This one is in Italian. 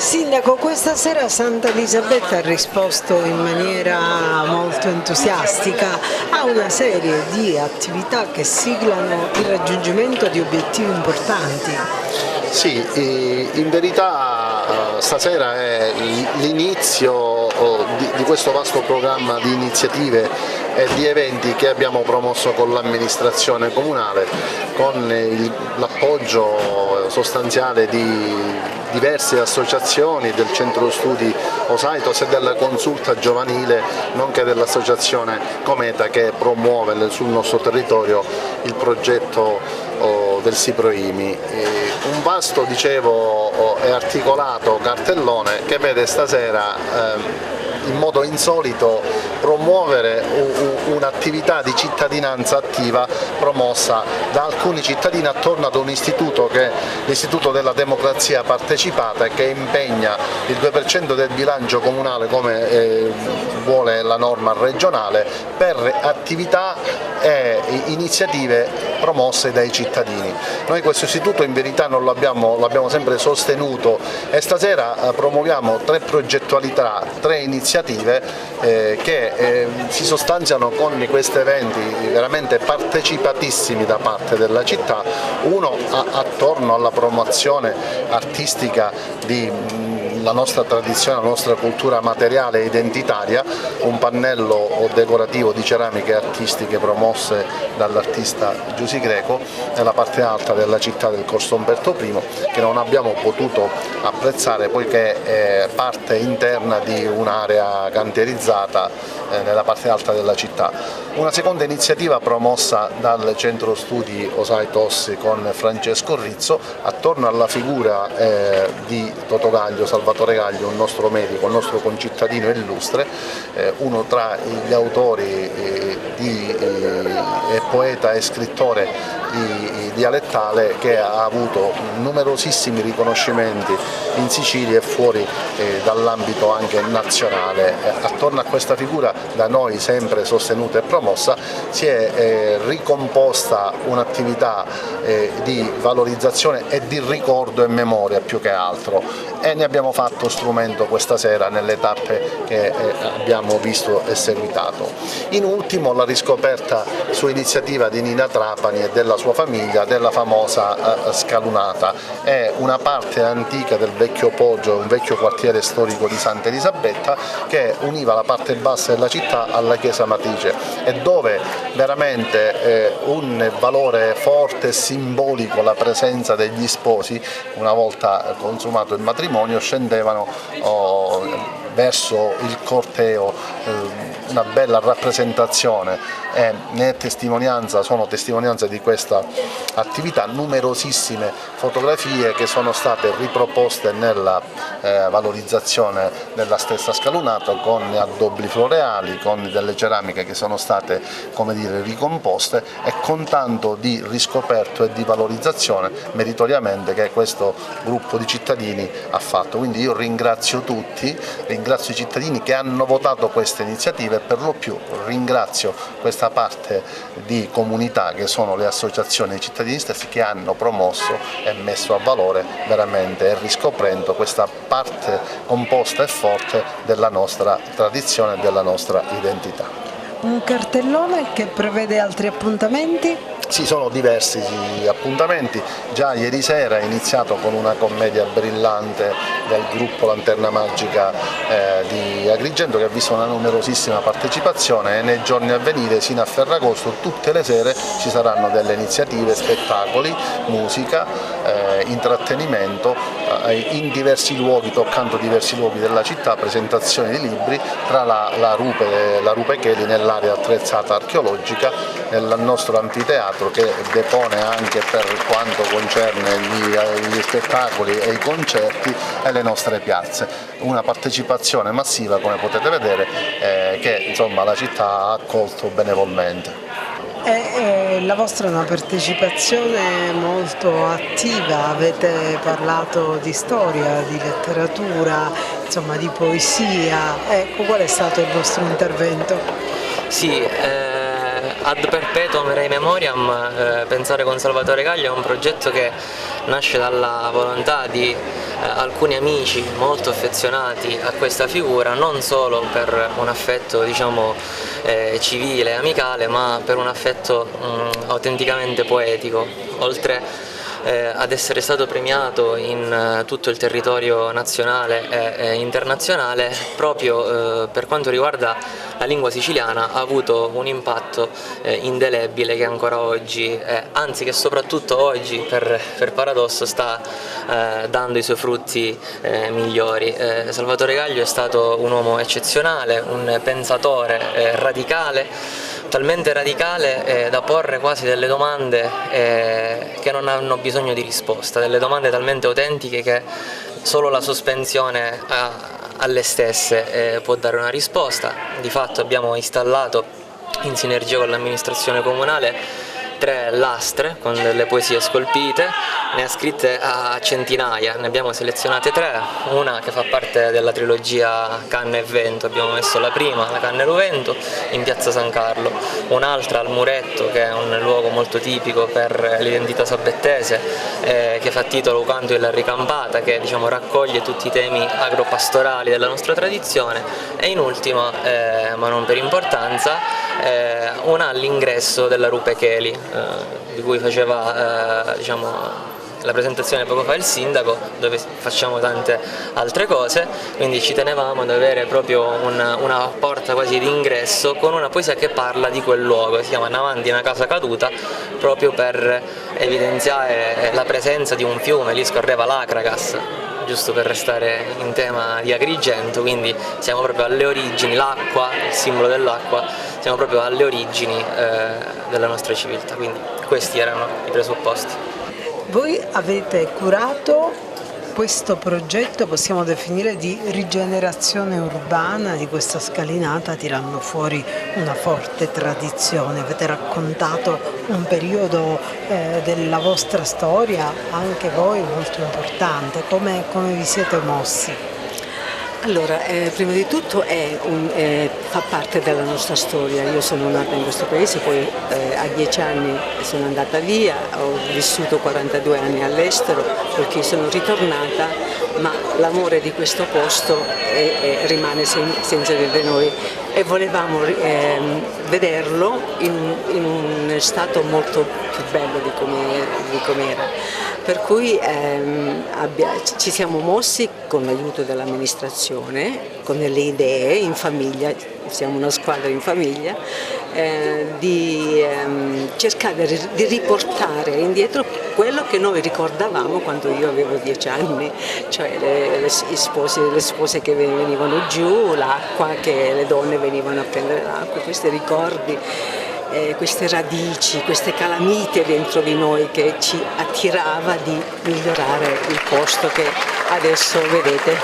Sindaco, questa sera Santa Elisabetta ha risposto in maniera molto entusiastica a una serie di attività che siglano il raggiungimento di obiettivi importanti. Sì, in verità stasera è l'inizio di questo vasto programma di iniziative e di eventi che abbiamo promosso con l'amministrazione comunale, con l'appoggio sostanziale di diverse associazioni del centro studi Osaitos e della consulta giovanile, nonché dell'associazione Cometa che promuove sul nostro territorio il progetto del Siproimi. Un vasto, dicevo, e articolato cartellone che vede stasera in modo insolito promuovere un'attività di cittadinanza attiva promossa da alcuni cittadini attorno ad un istituto che è l'Istituto della Democrazia Partecipata, che impegna il 2% del bilancio comunale come vuole la norma regionale per attività e iniziative promosse dai cittadini. Noi questo istituto in verità non l'abbiamo sempre sostenuto e stasera promuoviamo 3 progettualità, 3 iniziative che si sostanziano con questi eventi veramente partecipatissimi da parte della città, uno attorno alla promozione artistica di la nostra tradizione, la nostra cultura materiale e identitaria, un pannello decorativo di ceramiche artistiche promosse dall'artista Giusy Greco nella parte alta della città del Corso Umberto I, che non abbiamo potuto apprezzare poiché è parte interna di un'area cantierizzata nella parte alta della città. Una seconda iniziativa promossa dal centro studi Osaitos con Francesco Rizzo attorno alla figura di Totò Gaglio, Salvatore Gaglio, un nostro medico, un nostro concittadino illustre, uno tra gli autori e poeta e scrittore dialettale che ha avuto numerosissimi riconoscimenti in Sicilia e fuori dall'ambito anche nazionale. Attorno a questa figura, da noi sempre sostenuta e promossa, si è ricomposta un'attività di valorizzazione e di ricordo e memoria più che altro, e ne abbiamo fatto strumento questa sera nelle tappe che abbiamo visto e seguitato. In ultimo la riscoperta su iniziativa di Nina Trapani e della sua famiglia della famosa Scalunata. È una parte antica del vecchio Poggio, un vecchio quartiere storico di Santa Elisabetta che univa la parte bassa della città alla chiesa matrice e dove veramente un valore forte e simbolico la presenza degli sposi, una volta consumato il matrimonio, scendevano verso il corteo, una bella rappresentazione e sono testimonianza di questa attività numerosissime fotografie che sono state riproposte nella valorizzazione della stessa Scalunata con addobbi floreali, con delle ceramiche che sono state, come dire, ricomposte e con tanto di riscoperto e di valorizzazione meritoriamente che questo gruppo di cittadini ha fatto. Quindi io ringrazio tutti, ringrazio i cittadini che hanno votato queste iniziative e per lo più ringrazio questa parte di comunità che sono le associazioni e i cittadini stessi che hanno promosso e messo a valore veramente e riscoprendo questa parte composta e forte della nostra tradizione e della nostra identità. Un cartellone che prevede altri appuntamenti? Sì, sono diversi appuntamenti, già ieri sera è iniziato con una commedia brillante del gruppo Lanterna Magica di Agrigento che ha visto una numerosissima partecipazione e nei giorni a venire sino a Ferragosto tutte le sere ci saranno delle iniziative, spettacoli, musica, intrattenimento in diversi luoghi, toccando diversi luoghi della città, presentazioni di libri tra la Rupe Cheli nell'area attrezzata archeologica, nel nostro anfiteatro che depone anche per quanto concerne gli spettacoli e i concerti e le nostre piazze. Una partecipazione massiva, come potete vedere, che insomma la città ha accolto benevolmente. La vostra è una partecipazione molto attiva, avete parlato di storia, di letteratura, insomma di poesia. Ecco, qual è stato il vostro intervento? Sì, Ad Perpetuum Rei Memoriam, Pensare con Salvatore Gaglio è un progetto che nasce dalla volontà di alcuni amici molto affezionati a questa figura, non solo per un affetto diciamo civile e amicale, ma per un affetto autenticamente poetico, oltre ad essere stato premiato in tutto il territorio nazionale e internazionale. Proprio per quanto riguarda la lingua siciliana ha avuto un impatto indelebile che ancora oggi, anzi che soprattutto oggi per paradosso sta dando i suoi frutti migliori. Salvatore Gaglio è stato un uomo eccezionale, un pensatore radicale, talmente radicale da porre quasi delle domande che non hanno bisogno di risposta, delle domande talmente autentiche che solo la sospensione alle stesse può dare una risposta. Di fatto abbiamo installato, in sinergia con l'amministrazione comunale, 3 lastre con delle poesie scolpite, ne ha scritte a centinaia, ne abbiamo selezionate 3, una che fa parte della trilogia Canne e Vento, abbiamo messo la prima, la Canne e Vento, in piazza San Carlo, un'altra al Muretto, che è un luogo molto tipico per l'identità sabettese, che fa titolo Canto della ricampata, che diciamo raccoglie tutti i temi agropastorali della nostra tradizione, e in ultima, ma non per importanza, una all'ingresso della Rupe Cheli, di cui faceva diciamo, la presentazione poco fa il sindaco, dove facciamo tante altre cose, quindi ci tenevamo ad avere proprio una porta quasi d'ingresso con una poesia che parla di quel luogo, si chiama Navanti una casa caduta, proprio per evidenziare la presenza di un fiume, lì scorreva l'Acragas, giusto per restare in tema di Agrigento, quindi siamo proprio alle origini, l'acqua, il simbolo dell'acqua, siamo proprio alle origini della nostra civiltà, quindi questi erano i presupposti. Voi avete curato questo progetto, possiamo definire di rigenerazione urbana di questa scalinata, tirando fuori una forte tradizione. Avete raccontato un periodo della vostra storia, anche voi molto importante. Come vi siete mossi? Allora, prima di tutto fa parte della nostra storia. Io sono nata in questo paese, poi a 10 anni sono andata via, ho vissuto 42 anni all'estero, perché sono ritornata, ma l'amore di questo posto rimane senza di noi e volevamo vederlo in un stato molto più bello di com'era. Per cui ci siamo mossi con l'aiuto dell'amministrazione, con delle idee in famiglia, siamo una squadra in famiglia, di cercare di riportare indietro quello che noi ricordavamo quando io avevo 10 anni, cioè le spose che venivano giù, l'acqua, che le donne venivano a prendere l'acqua, questi ricordi. Queste radici, queste calamite dentro di noi che ci attirava di migliorare il posto che adesso vedete.